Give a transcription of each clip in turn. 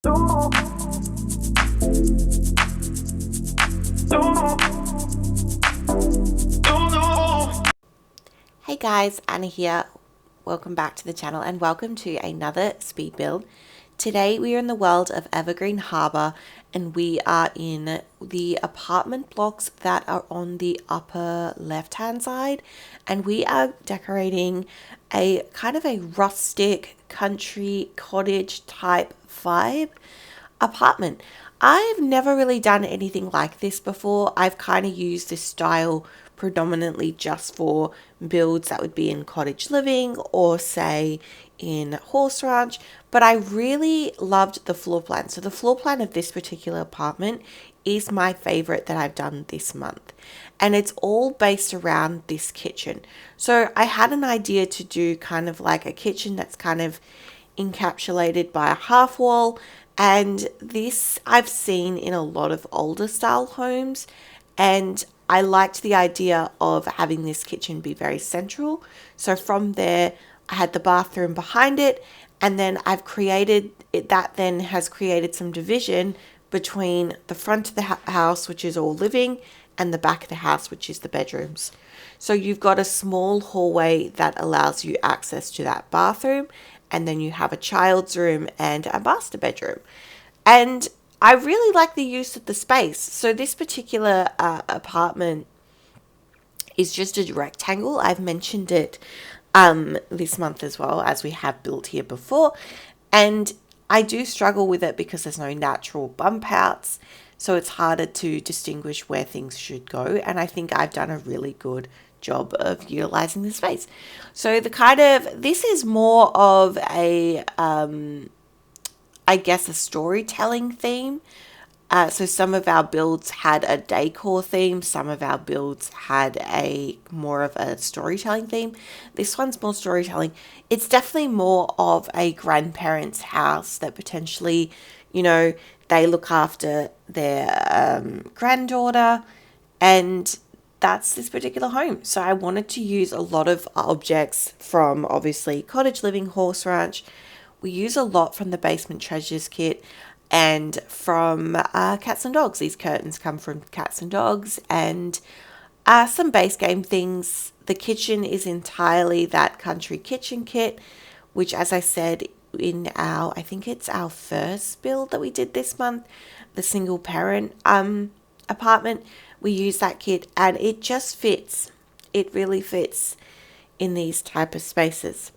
Hey guys, Anna here. Welcome back to the channel and welcome to another speed build. Today we are in the world of Evergreen Harbour and we are in the apartment blocks that are on the upper left hand side, and we are decorating a kind of a rustic country cottage type vibe apartment. I've never really done anything like this before. I've kind of used this style predominantly just for builds that would be in cottage living or say in horse ranch, but I really loved the floor plan. So the floor plan of this particular apartment is my favorite that I've done this month, and it's all based around this kitchen. So I had an idea to do kind of like a kitchen that's kind of encapsulated by a half wall, and this I've seen in a lot of older style homes, and I liked the idea of having this kitchen be very central. So from there I had the bathroom behind it, and then I've created it, that then has created some division between the front of the house, which is all living, and the back of the house, which is the bedrooms. So you've got a small hallway that allows you access to that bathroom, and then you have a child's room and a master bedroom. And I really like the use of the space. So this particular apartment is just a rectangle. I've mentioned it this month as well, as we have built here before. And I do struggle with it because there's no natural bump outs. So it's harder to distinguish where things should go. And I think I've done a really good job of utilizing the space. So this is more of a, I guess, a storytelling theme. So some of our builds had a decor theme, some of our builds had a more of a storytelling theme. This one's more storytelling. It's definitely more of a grandparent's house that potentially, they look after their granddaughter, and that's this particular home. So I wanted to use a lot of objects from obviously cottage living, horse ranch. We use a lot from the basement treasures kit and from cats and dogs. These curtains come from cats and dogs, and some base game things. The kitchen is entirely that country kitchen kit, which, as I said, I think it's our first build that we did this month, the single parent apartment. We use that kit and it just fits. It really fits in these type of spaces.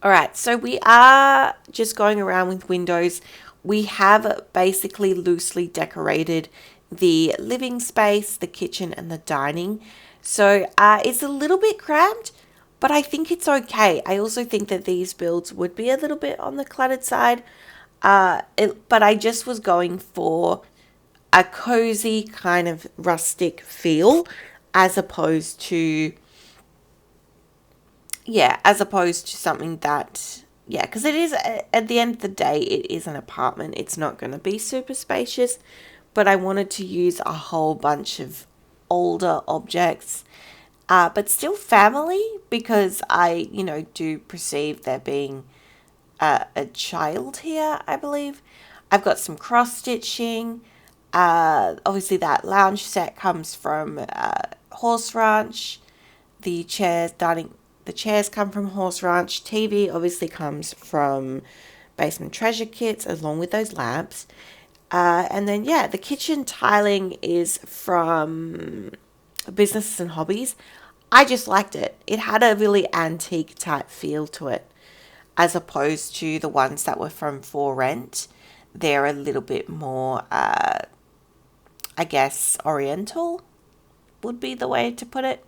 All right, so we are just going around with windows. We have basically loosely decorated the living space, the kitchen, and the dining. So it's a little bit cramped, but I think it's okay. I also think that these builds would be a little bit on the cluttered side, but I just was going for a cozy kind of rustic feel as opposed to something that, because it is, at the end of the day, it is an apartment. It's not going to be super spacious, but I wanted to use a whole bunch of older objects, but still family, because I, do perceive there being a child here, I believe. I've got some cross stitching. Obviously that lounge set comes from horse ranch. The chairs come from horse ranch. TV obviously comes from basement treasure kits, along with those lamps. And then, the kitchen tiling is from Businesses and Hobbies. I just liked it. It had a really antique type feel to it, as opposed to the ones that were from For Rent. They're a little bit more, I guess, oriental would be the way to put it.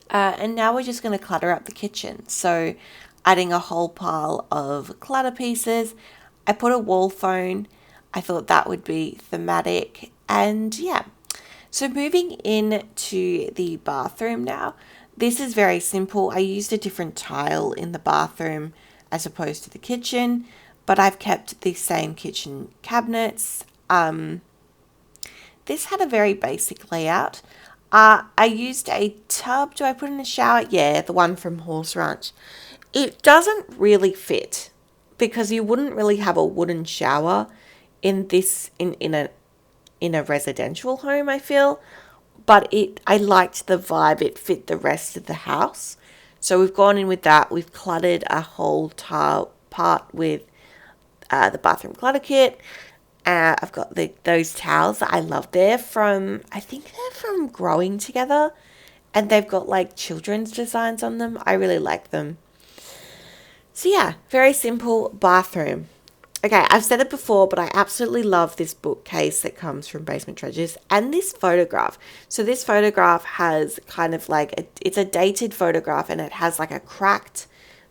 And now we're just going to clutter up the kitchen. So adding a whole pile of clutter pieces. I put a wall phone. I thought that would be thematic. And so moving into the bathroom now. This is very simple. I used a different tile in the bathroom as opposed to the kitchen, but I've kept the same kitchen cabinets. This had a very basic layout. I used a tub. Do I put in a shower? Yeah, the one from Horse Ranch. It doesn't really fit, because you wouldn't really have a wooden shower in this in a residential home, I feel. But I liked the vibe. It fit the rest of the house. So we've gone in with that. We've cluttered a whole tile part with the bathroom clutter kit. I've got those towels that I love. I think they're from Growing Together. And they've got like children's designs on them. I really like them. So yeah, very simple bathroom. Okay, I've said it before, but I absolutely love this bookcase that comes from Basement Treasures and this photograph. So this photograph has kind of like, it's a dated photograph and it has like a cracked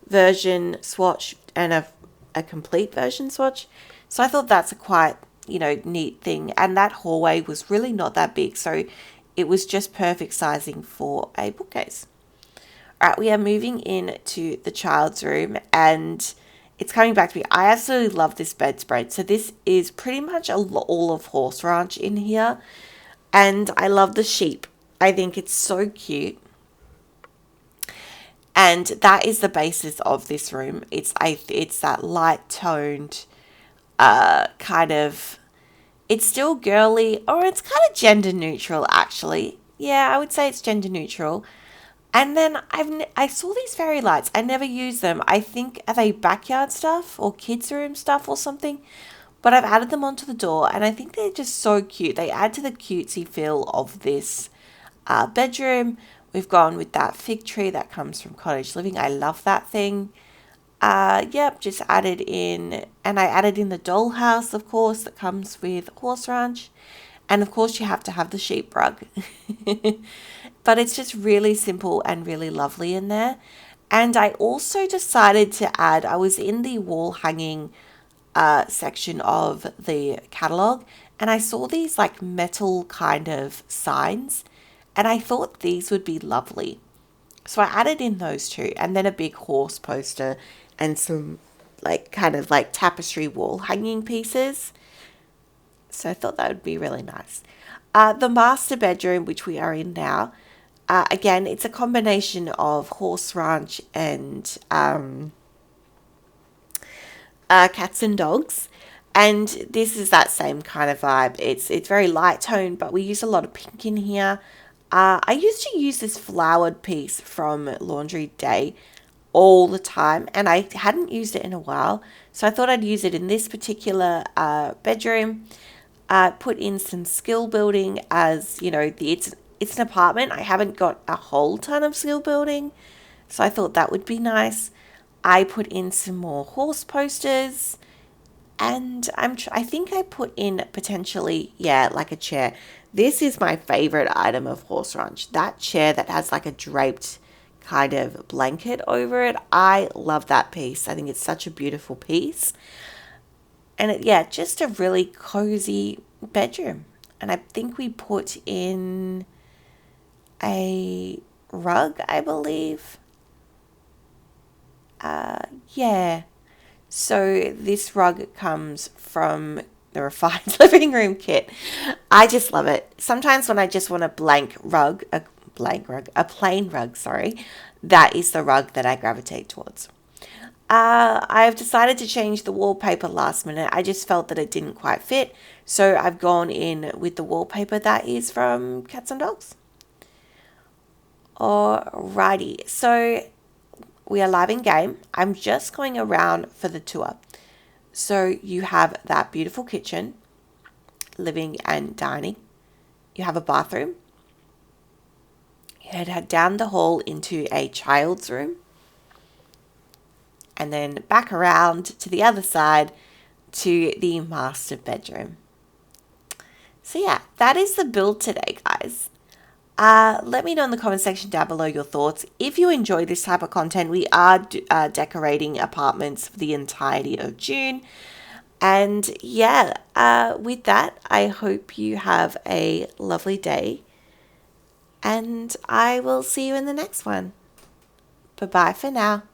version swatch and a complete version swatch. So I thought that's a quite, neat thing. And that hallway was really not that big. So it was just perfect sizing for a bookcase. All right, we are moving into the child's room and it's coming back to me. I absolutely love this bedspread. So this is pretty much all of Horse Ranch in here. And I love the sheep. I think it's so cute. And that is the basis of this room. It's that light toned kind of, it's still girly, or it's kind of gender neutral actually. Yeah, I would say it's gender neutral. And then I saw these fairy lights. I never use them. I think, are they backyard stuff or kids' room stuff or something? But I've added them onto the door and I think they're just so cute. They add to the cutesy feel of this bedroom. We've gone with that fig tree that comes from Cottage Living. I love that thing. Yep, just added in. And I added in the dollhouse, of course, that comes with Horse Ranch. And of course, you have to have the sheep rug. But it's just really simple and really lovely in there. And I also decided to add, I was in the wall hanging section of the catalogue and I saw these like metal kind of signs and I thought these would be lovely. So I added in those two and then a big horse poster and some like kind of like tapestry wall hanging pieces. So I thought that would be really nice. The master bedroom, which we are in now, again, it's a combination of Horse Ranch and cats and dogs. And this is that same kind of vibe. It's very light toned, but we use a lot of pink in here. I used to use this flowered piece from Laundry Day all the time, and I hadn't used it in a while. So I thought I'd use it in this particular bedroom. Put in some skill building as, it's an apartment. I haven't got a whole ton of skill building, so I thought that would be nice. I put in some more horse posters, and I think I put in potentially, like a chair. This is my favorite item of Horse Ranch. That chair that has like a draped kind of blanket over it. I love that piece. I think it's such a beautiful piece. And just a really cozy bedroom. And I think we put in a rug, I believe. So this rug comes from the Refined Living Room kit. I just love it. Sometimes when I just want a plain rug, that is the rug that I gravitate towards. I've decided to change the wallpaper last minute. I just felt that it didn't quite fit. So I've gone in with the wallpaper that is from Cats and Dogs. Alrighty, so we are live in game. I'm just going around for the tour. So you have that beautiful kitchen, living and dining. You have a bathroom. You head down the hall into a child's room. And then back around to the other side to the master bedroom. So that is the build today, guys. Let me know in the comment section down below your thoughts. If you enjoy this type of content, we are decorating apartments for the entirety of June. And with that, I hope you have a lovely day. And I will see you in the next one. Bye-bye for now.